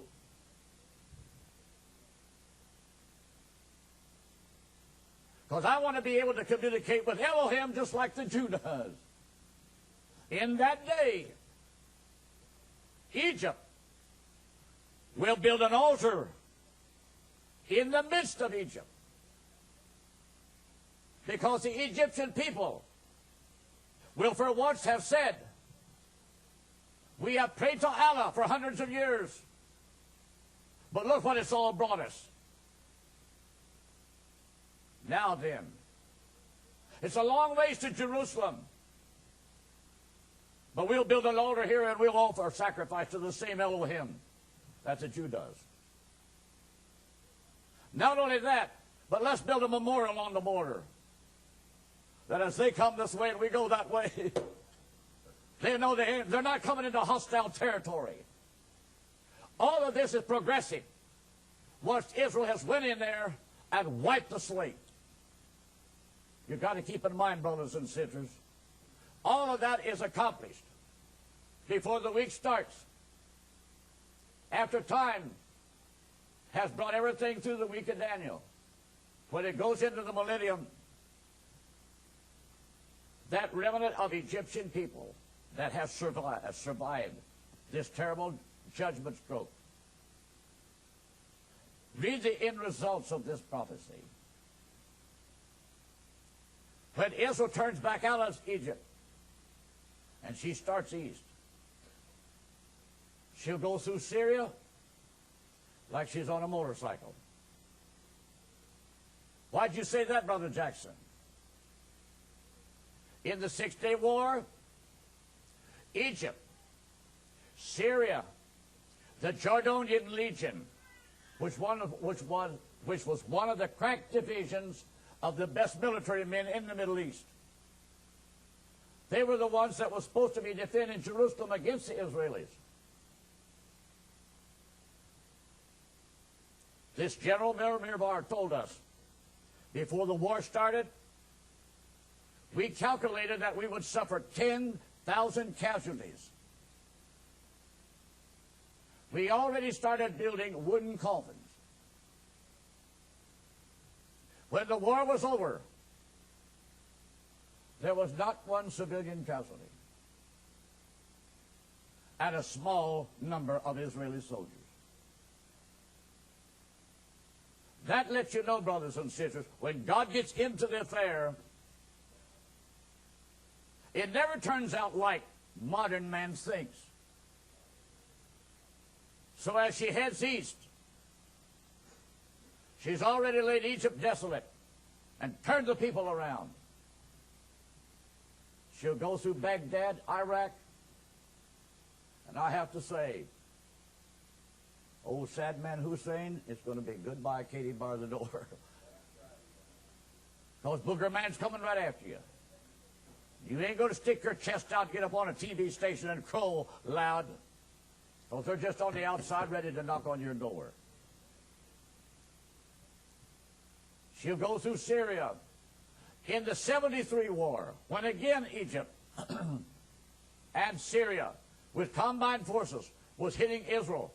Because I want to be able to communicate with Elohim just like the Jew does. In that day, Egypt will build an altar in the midst of Egypt. Because the Egyptian people will for once have said, we have prayed to Allah for hundreds of years, but look what it's all brought us. Now then, it's a long ways to Jerusalem, but we'll build an altar here and we'll offer sacrifice to the same Elohim that the Jew does. Not only that, but let's build a memorial on the border, that as they come this way and we go that way, they know they're not coming into hostile territory. All of this is progressive. Once Israel has went in there and wiped the slate. You've got to keep in mind, brothers and sisters, all of that is accomplished before the week starts. After time has brought everything through the week of Daniel, when it goes into the millennium, that remnant of Egyptian people that has survived this terrible judgment stroke. Read the end results of this prophecy. When Israel turns back out of Egypt and she starts east, she'll go through Syria like she's on a motorcycle. Why'd you say that, Brother Jackson? In the Six-Day War, Egypt, Syria, the Jordanian Legion, which was one of the crack divisions of the best military men in the Middle East. They were the ones that were supposed to be defending Jerusalem against the Israelis. This General Mirbar told us, before the war started, we calculated that we would suffer 10,000 casualties. We already started building wooden coffins. When the war was over, there was not one civilian casualty and a small number of Israeli soldiers. That lets you know, brothers and sisters, when God gets into the affair, it never turns out like modern man thinks. So as she heads east, she's already laid Egypt desolate and turned the people around. She'll go through Baghdad, Iraq, and I have to say, old sad man Hussein, it's going to be goodbye, Katie, bar the door. Because Booger Man's coming right after you. You ain't going to stick your chest out, get up on a TV station and crow loud, because they're just on the outside ready to knock on your door. She'll go through Syria in the 73 war, when again Egypt and Syria, with combined forces, was hitting Israel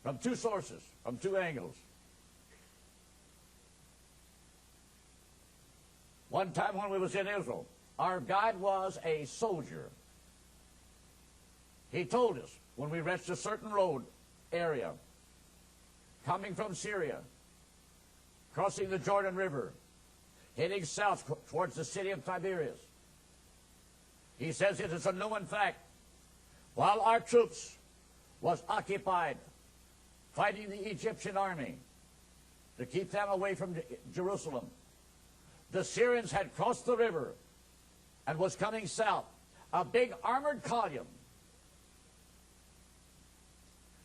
from two sources, from two angles. One time when we was in Israel, our guide was a soldier. He told us when we reached a certain road area, coming from Syria, crossing the Jordan River, heading south towards the city of Tiberias. He says it is a known fact, while our troops was occupied fighting the Egyptian army to keep them away from Jerusalem, the Syrians had crossed the river and was coming south, a big armored column.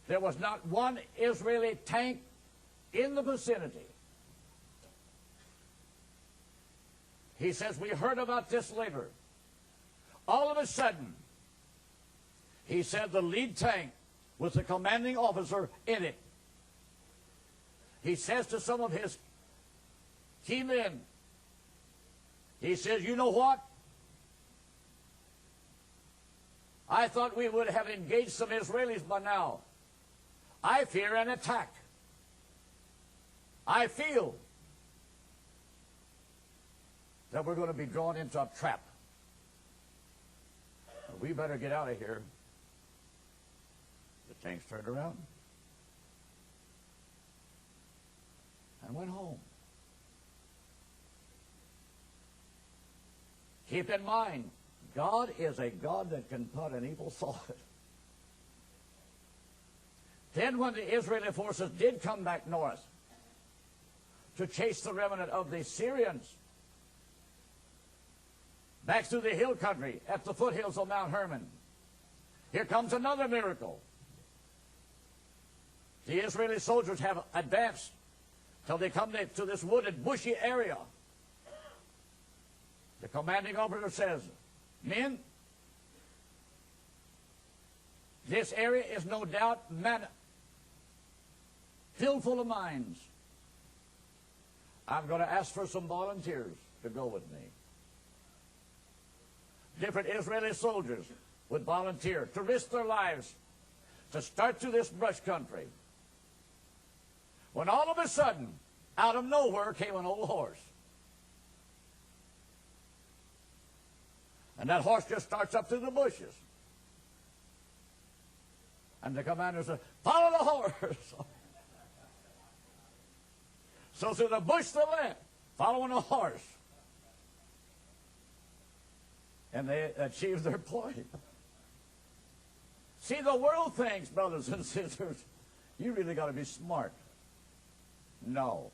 There was not one Israeli tank in the vicinity. He says, we heard about this later. All of a sudden, he said the lead tank with the commanding officer in it. He says to some of his key men, he says, you know what? I thought we would have engaged some Israelis by now. I fear an attack. I feel that we're going to be drawn into a trap. We better get out of here. The tanks turned around and went home. Keep in mind, God is a God that can put an evil thought. Then when the Israeli forces did come back north to chase the remnant of the Syrians back through the hill country at the foothills of Mount Hermon, here comes another miracle. The Israeli soldiers have advanced till they come to this wooded, bushy area. The commanding officer says, men, this area is no doubt filled full of mines. I'm going to ask for some volunteers to go with me. Different Israeli soldiers would volunteer to risk their lives to start through this brush country. When all of a sudden, out of nowhere came an old horse. And that horse just starts up through the bushes. And the commander says, follow the horse. So through the bush they went, following a horse. And they achieved their point. See, the world thinks, brothers and sisters, you really got to be smart. No.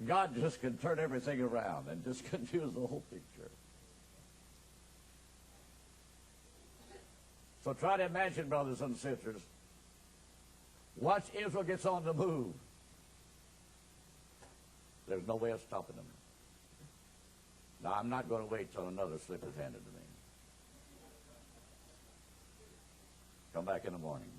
God just can turn everything around and just confuse the whole picture. So try to imagine, brothers and sisters, once Israel gets on the move, there's no way of stopping them. Now, I'm not going to wait till another slip is handed to me. Come back in the morning.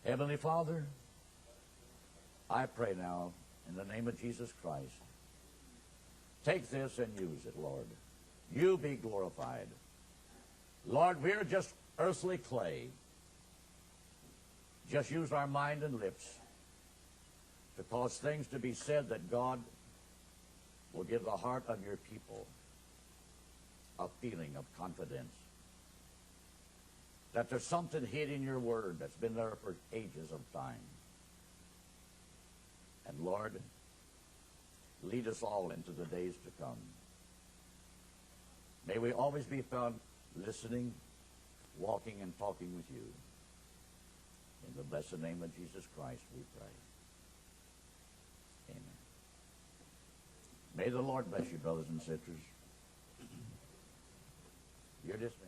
Heavenly Father, I pray now in the name of Jesus Christ, take this and use it, Lord. You be glorified. Lord, we're just earthly clay. Just use our mind and lips to cause things to be said that God will give the heart of your people a feeling of confidence. That there's something hid in your word that's been there for ages of time. And Lord, lead us all into the days to come. May we always be found listening, walking, and talking with you. In the blessed name of Jesus Christ we pray. May the Lord bless you, brothers and sisters. You're dismissed.